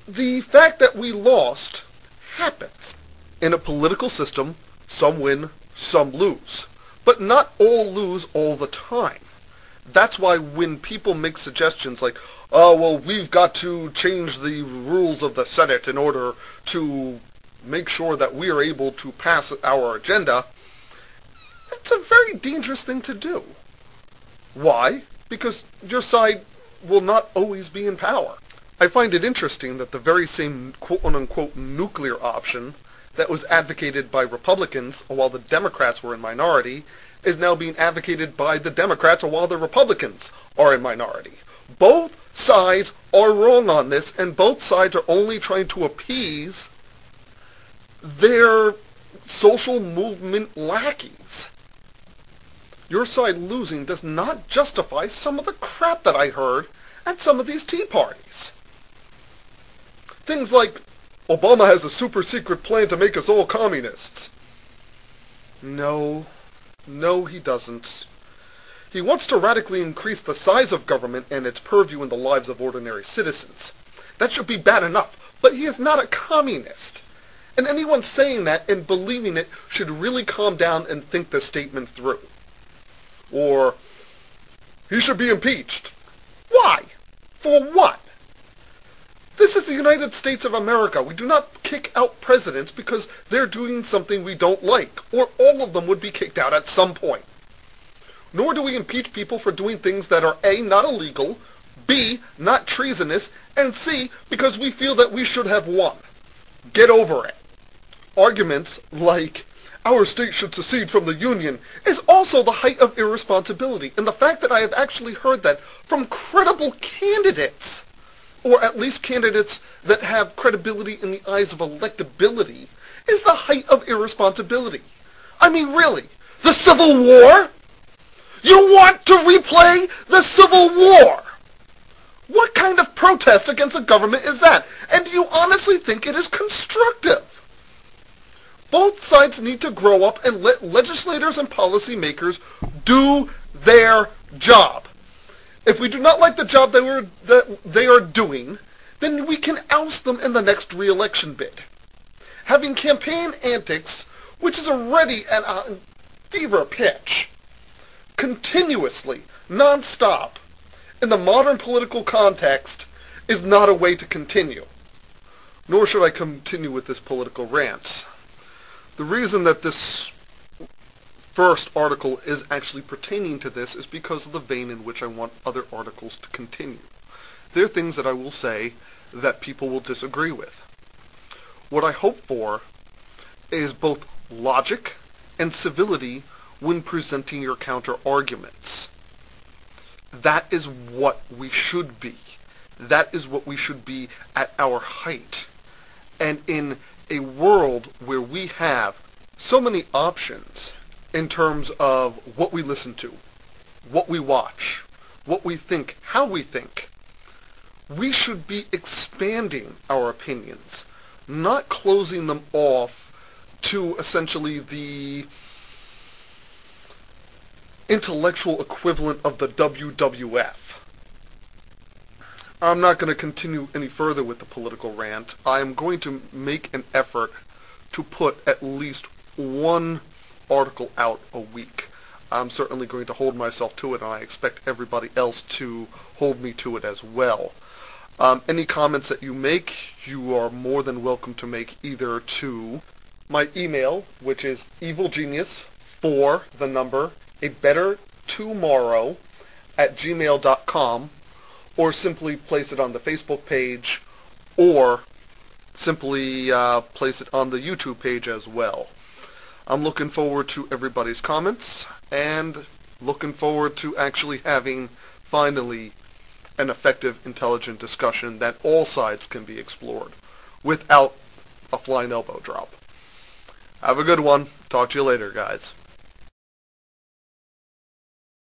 The fact that we lost happens. In a political system, some win, some lose. But not all lose all the time. That's why when people make suggestions like, oh, well, we've got to change the rules of the Senate in order to make sure that we are able to pass our agenda, it's a very dangerous thing to do. Why? Because your side will not always be in power. I find it interesting that the very same quote-unquote nuclear option that was advocated by Republicans while the Democrats were in minority is now being advocated by the Democrats while the Republicans are in minority. Both sides are wrong on this, and both sides are only trying to appease their social movement lackeys. Your side losing does not justify some of the crap that I heard at some of these tea parties. Things like, Obama has a super secret plan to make us all communists. No, he doesn't. He wants to radically increase the size of government and its purview in the lives of ordinary citizens. That should be bad enough, but he is not a communist. And anyone saying that and believing it should really calm down and think the statement through. Or, he should be impeached. Why? For what? This is the United States of America. We do not kick out presidents because they're doing something we don't like, or all of them would be kicked out at some point. Nor do we impeach people for doing things that are A, not illegal, B, not treasonous, and C, because we feel that we should have won. Get over it. Arguments like, our state should secede from the Union, is also the height of irresponsibility, and the fact that I have actually heard that from credible candidates, or at least candidates that have credibility in the eyes of electability, is the height of irresponsibility. I mean, really, the Civil War? You want to replay the Civil War? What kind of protest against the government is that? And do you honestly think it is constructive? Both sides need to grow up and let legislators and policymakers do their job. If we do not like the job that they are doing, then we can oust them in the next re-election bid. Having campaign antics, which is already at a fever pitch, continuously, non-stop, in the modern political context, is not a way to continue. Nor should I continue with this political rant. The reason that this first article is actually pertaining to this is because of the vein in which I want other articles to continue. There are things that I will say that people will disagree with. What I hope for is both logic and civility when presenting your counter-arguments. That is what we should be. That is what we should be at our height. And in a world where we have so many options in terms of what we listen to, what we watch, what we think, how we think, we should be expanding our opinions, not closing them off to essentially the intellectual equivalent of the WWF. I'm not going to continue any further with the political rant. I am going to make an effort to put at least one article out a week. I'm certainly going to hold myself to it, and I expect everybody else to hold me to it as well. Any comments that you make, you are more than welcome to make either to my email, which is evilgenius4, the number, abettertomorrow@gmail.com, or simply place it on the Facebook page, or simply place it on the YouTube page as well. I'm looking forward to everybody's comments, and looking forward to actually having, finally, an effective, intelligent discussion that all sides can be explored without a flying elbow drop. Have a good one. Talk to you later, guys.